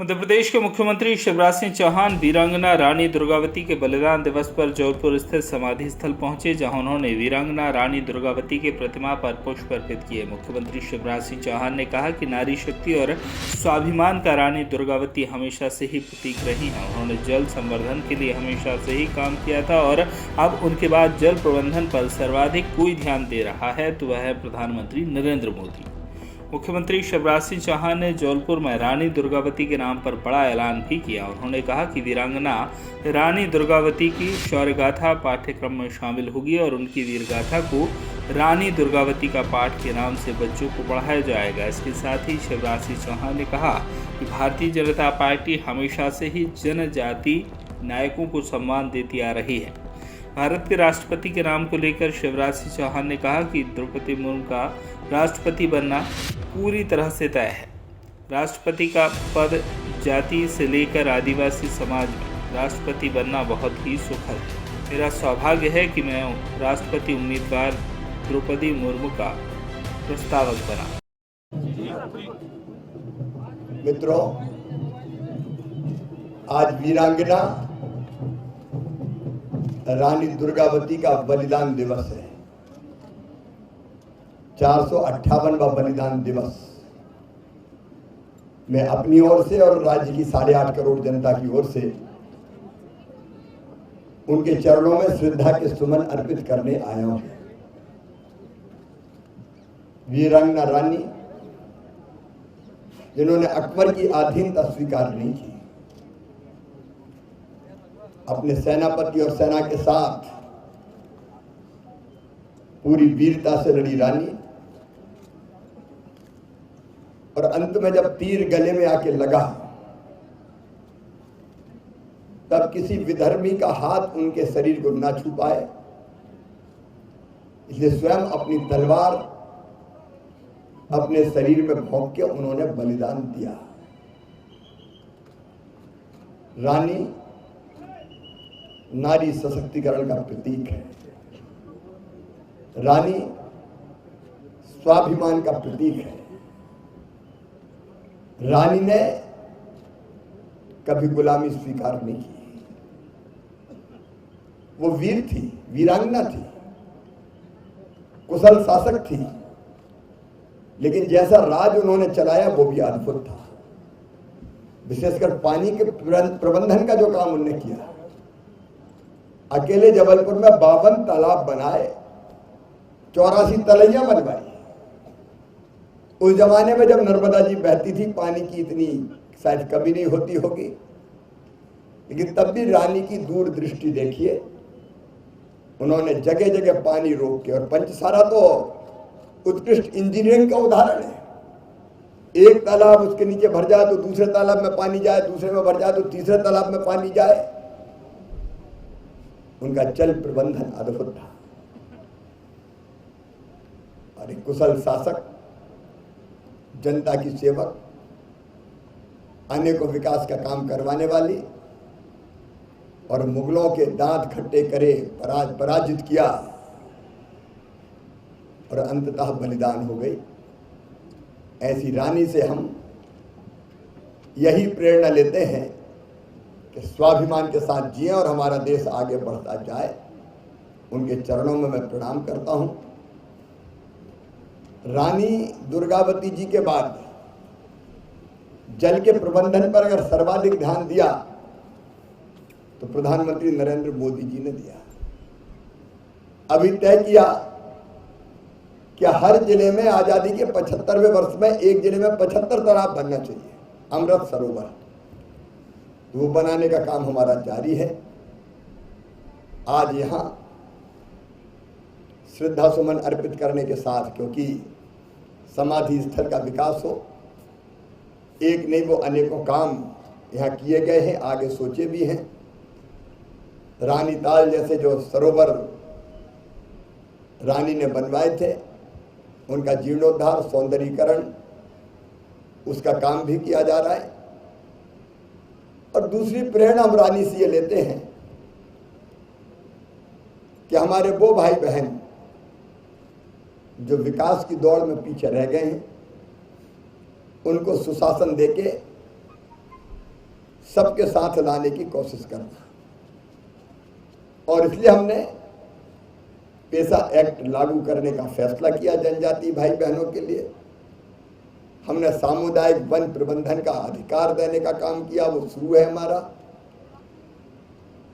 मध्य प्रदेश के मुख्यमंत्री शिवराज सिंह चौहान वीरांगना रानी दुर्गावती के बलिदान दिवस पर जौनपुर स्थित समाधि स्थल पहुंचे, जहां उन्होंने वीरांगना रानी दुर्गावती के प्रतिमा पर पुष्प अर्पित किए। मुख्यमंत्री शिवराज सिंह चौहान ने कहा कि नारी शक्ति और स्वाभिमान का रानी दुर्गावती हमेशा से ही प्रतीक रही हैं। उन्होंने जल संवर्धन के लिए हमेशा से ही काम किया था और अब उनके बाद जल प्रबंधन पर सर्वाधिक कोई ध्यान दे रहा है तो वह है प्रधानमंत्री नरेंद्र मोदी। मुख्यमंत्री शिवराज सिंह चौहान ने जौनपुर में रानी दुर्गावती के नाम पर बड़ा ऐलान भी किया। उन्होंने कहा कि वीरांगना रानी दुर्गावती की शौर्य गाथा पाठ्यक्रम में शामिल होगी और उनकी वीर गाथा को रानी दुर्गावती का पाठ के नाम से बच्चों को पढ़ाया जाएगा। इसके साथ ही शिवराज सिंह चौहान ने कहा कि भारतीय जनता पार्टी हमेशा से ही जनजाति नायकों को सम्मान देती आ रही है। भारत के राष्ट्रपति के नाम को लेकर शिवराज सिंह चौहान ने कहा कि द्रौपदी मुर्मू का राष्ट्रपति बनना पूरी तरह से तय है। राष्ट्रपति का पद जाति से लेकर आदिवासी समाज में राष्ट्रपति बनना बहुत ही सुखद है। मेरा सौभाग्य है कि मैं राष्ट्रपति उम्मीदवार द्रौपदी मुर्मू का प्रस्तावक बना। मित्रों, आज वीरांगना रानी दुर्गावती का बलिदान दिवस है। 458वां बलिदान दिवस। मैं अपनी ओर से और राज्य की 8.5 करोड़ जनता की ओर से उनके चरणों में श्रद्धा के सुमन अर्पित करने आया हूं। वीरांगना रानी जिन्होंने अकबर की अधीनता स्वीकार नहीं की, अपने सेनापति और सेना के साथ पूरी वीरता से लड़ी रानी, और अंत में जब तीर गले में आके लगा तब किसी विधर्मी का हाथ उनके शरीर को ना छू पाए, इसलिए स्वयं अपनी तलवार अपने शरीर में भोंक के उन्होंने बलिदान दिया। रानी नारी सशक्तिकरण का प्रतीक है। रानी स्वाभिमान का प्रतीक है। रानी ने कभी गुलामी स्वीकार नहीं की। वो वीर थी, वीरांगना थी, कुशल शासक थी, लेकिन जैसा राज उन्होंने चलाया वो भी अद्भुत था। विशेषकर पानी के प्रबंधन का जो काम उन्होंने किया, अकेले जबलपुर में 52 तालाब बनाए, 84 तलैया बनवाई। उस जमाने में जब नर्मदा जी बहती थी, पानी की इतनी शायद कमी नहीं होती होगी, लेकिन तब भी रानी की दूरदृष्टि देखिए। उन्होंने जगह जगह पानी रोक के, और पंचसारा तो उत्कृष्ट इंजीनियरिंग का उदाहरण है। एक तालाब उसके नीचे भर जाए तो दूसरे तालाब में पानी जाए, दूसरे में भर जाए तो तीसरे तालाब में पानी जाए। उनका जल प्रबंधन अद्भुत था। और एक कुशल शासक, जनता की सेवक, अनेकों विकास का काम करवाने वाली, और मुगलों के दांत खट्टे करे पराजित किया और अंततः बलिदान हो गई। ऐसी रानी से हम यही प्रेरणा लेते हैं कि स्वाभिमान के साथ जिए और हमारा देश आगे बढ़ता जाए। उनके चरणों में मैं प्रणाम करता हूं। रानी दुर्गावती जी के बाद जल के प्रबंधन पर अगर सर्वाधिक ध्यान दिया तो प्रधानमंत्री नरेंद्र मोदी जी ने दिया। अभी तय किया कि हर जिले में आजादी के 75वें वर्ष में एक जिले में 75 तालाब बनना चाहिए, अमृत सरोवर। वो बनाने का काम हमारा जारी है। आज यहां श्रद्धा सुमन अर्पित करने के साथ, क्योंकि समाधि स्थल का विकास हो, एक नहीं वो अनेकों काम यहाँ किए गए हैं, आगे सोचे भी हैं। रानी ताल जैसे जो सरोवर रानी ने बनवाए थे, उनका जीर्णोद्धार, सौंदर्यीकरण, उसका काम भी किया जा रहा है। और दूसरी प्रेरणा हम रानी से ये लेते हैं कि हमारे वो भाई बहन जो विकास की दौड़ में पीछे रह गए हैं, उनको सुशासन देके सबके साथ लाने की कोशिश करना। और इसलिए हमने पेशा एक्ट लागू करने का फैसला किया जनजातीय भाई बहनों के लिए। हमने सामुदायिक वन प्रबंधन का अधिकार देने का काम किया, वो शुरू है हमारा।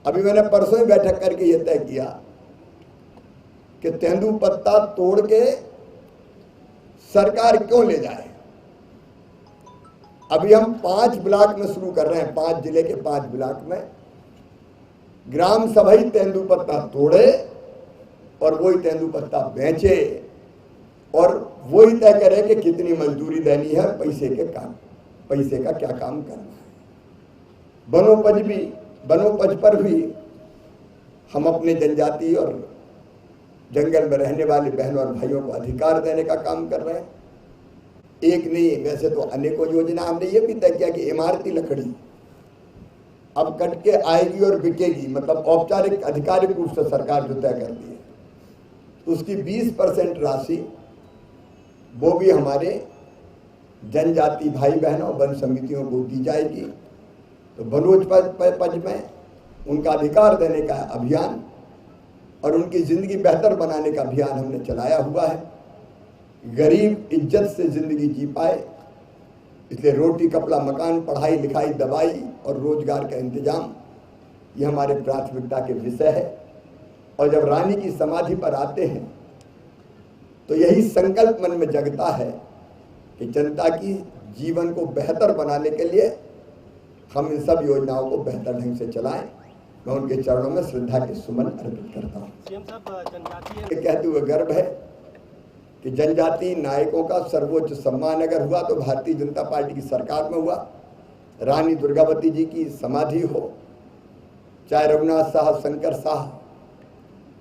अभी मैंने परसों ही बैठक करके ये तय किया कि तेंदुपत्ता तोड़ के सरकार क्यों ले जाए। अभी हम 5 ब्लॉक में शुरू कर रहे हैं, 5 जिले के 5 ब्लॉक में ग्राम सभा ही तेंदुपत्ता तोड़े और वही तेंदुपत्ता बेचे और वही तय करे कि कितनी मजदूरी देनी है, पैसे का क्या काम करना है। वनोपज पर भी हम अपने जनजाति और जंगल में रहने वाले बहनों और भाइयों को अधिकार देने का काम कर रहे हैं। एक नहीं, वैसे तो अनेकों योजना। हमने ये भी तय किया कि इमारती लकड़ी अब कट के आएगी और बिकेगी, मतलब औपचारिक आधिकारिक रूप से सरकार जो तय करती है, तो उसकी 20% राशि वो भी हमारे जनजाति भाई बहनों वन समितियों को दी जाएगी। तो वनोपज में उनका अधिकार देने का अभियान और उनकी जिंदगी बेहतर बनाने का अभियान हमने चलाया हुआ है। गरीब इज्जत से जिंदगी जी पाए, इसलिए रोटी कपड़ा मकान, पढ़ाई लिखाई, दवाई और रोजगार का इंतजाम ये हमारे प्राथमिकता के विषय है। और जब रानी की समाधि पर आते हैं तो यही संकल्प मन में जगता है कि जनता की जीवन को बेहतर बनाने के लिए हम इन सब योजनाओं को बेहतर ढंग से चलाएं। मैं उनके चरणों में श्रद्धा के सुमन अर्पित करता हूँ। ये कहते हुए गर्व है कि जनजातीय नायकों का सर्वोच्च सम्मान अगर हुआ तो भारतीय जनता पार्टी की सरकार में हुआ। रानी दुर्गावती जी की समाधि हो, चाहे रघुनाथ साह, शंकर साह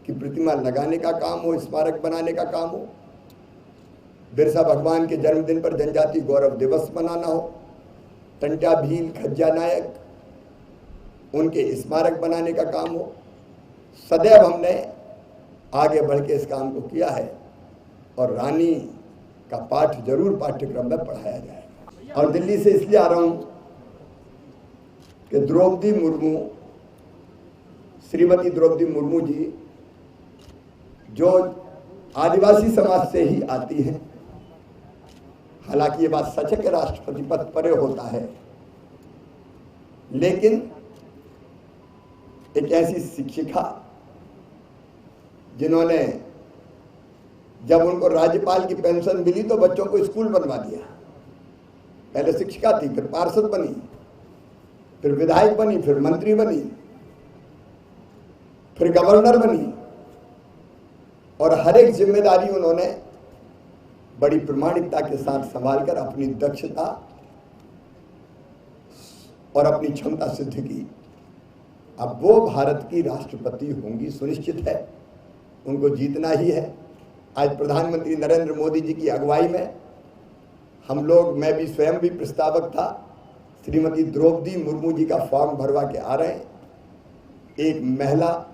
की प्रतिमा लगाने का काम हो, स्मारक बनाने का काम हो, बिरसा भगवान के जन्मदिन पर जनजातीय गौरव दिवस मनाना हो, टंट्या भील, खज्जा नायक उनके स्मारक बनाने का काम हो, सदैव हमने आगे बढ़ के इस काम को किया है और रानी का पाठ जरूर पाठ्यक्रम में पढ़ाया जाए। और दिल्ली से इसलिए आ रहा हूं कि द्रौपदी मुर्मू, श्रीमती द्रौपदी मुर्मू जी जो आदिवासी समाज से ही आती हैं, हालांकि ये बात सच है कि राष्ट्रपति पद पर होता है, लेकिन एक ऐसी शिक्षिका जिन्होंने जब उनको राज्यपाल की पेंशन मिली तो बच्चों को स्कूल बनवा दिया। पहले शिक्षिका थी, फिर पार्षद बनी, फिर विधायक बनी, फिर मंत्री बनी, फिर गवर्नर बनी और हर एक जिम्मेदारी उन्होंने बड़ी प्रामाणिकता के साथ संभालकर अपनी दक्षता और अपनी क्षमता सिद्ध की। अब वो भारत की राष्ट्रपति होंगी, सुनिश्चित है, उनको जीतना ही है। आज प्रधानमंत्री नरेंद्र मोदी जी की अगुवाई में हम लोग, मैं भी स्वयं भी प्रस्तावक था, श्रीमती द्रौपदी मुर्मू जी का फॉर्म भरवा के आ रहे हैं। एक महिला,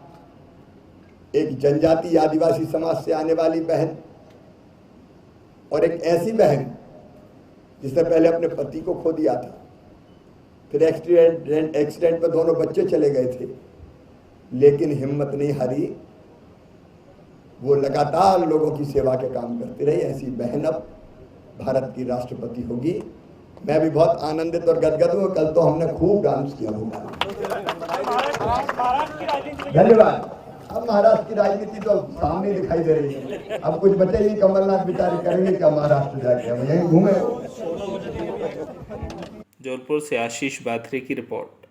एक जनजाति आदिवासी समाज से आने वाली बहन और एक ऐसी बहन जिसने पहले अपने पति को खो दिया था, फिर एक्सीडेंट में दोनों बच्चे चले गए थे, लेकिन हिम्मत नहीं हारी, वो लगातार लोगों की सेवा के काम करती रही। ऐसी बहन अब भारत की राष्ट्रपति होगी। मैं भी बहुत आनंदित और गदगद हूँ। कल तो हमने खूब डांस किया होगा। धन्यवाद। अब महाराष्ट्र की राजनीति तो सामने दिखाई दे रही है। अब कुछ बचे ही, कमलनाथ बेचारे करेंगे क्या महाराष्ट्र जाके, यहीं घूमे। जौनपुर से आशीष बाथरे की रिपोर्ट।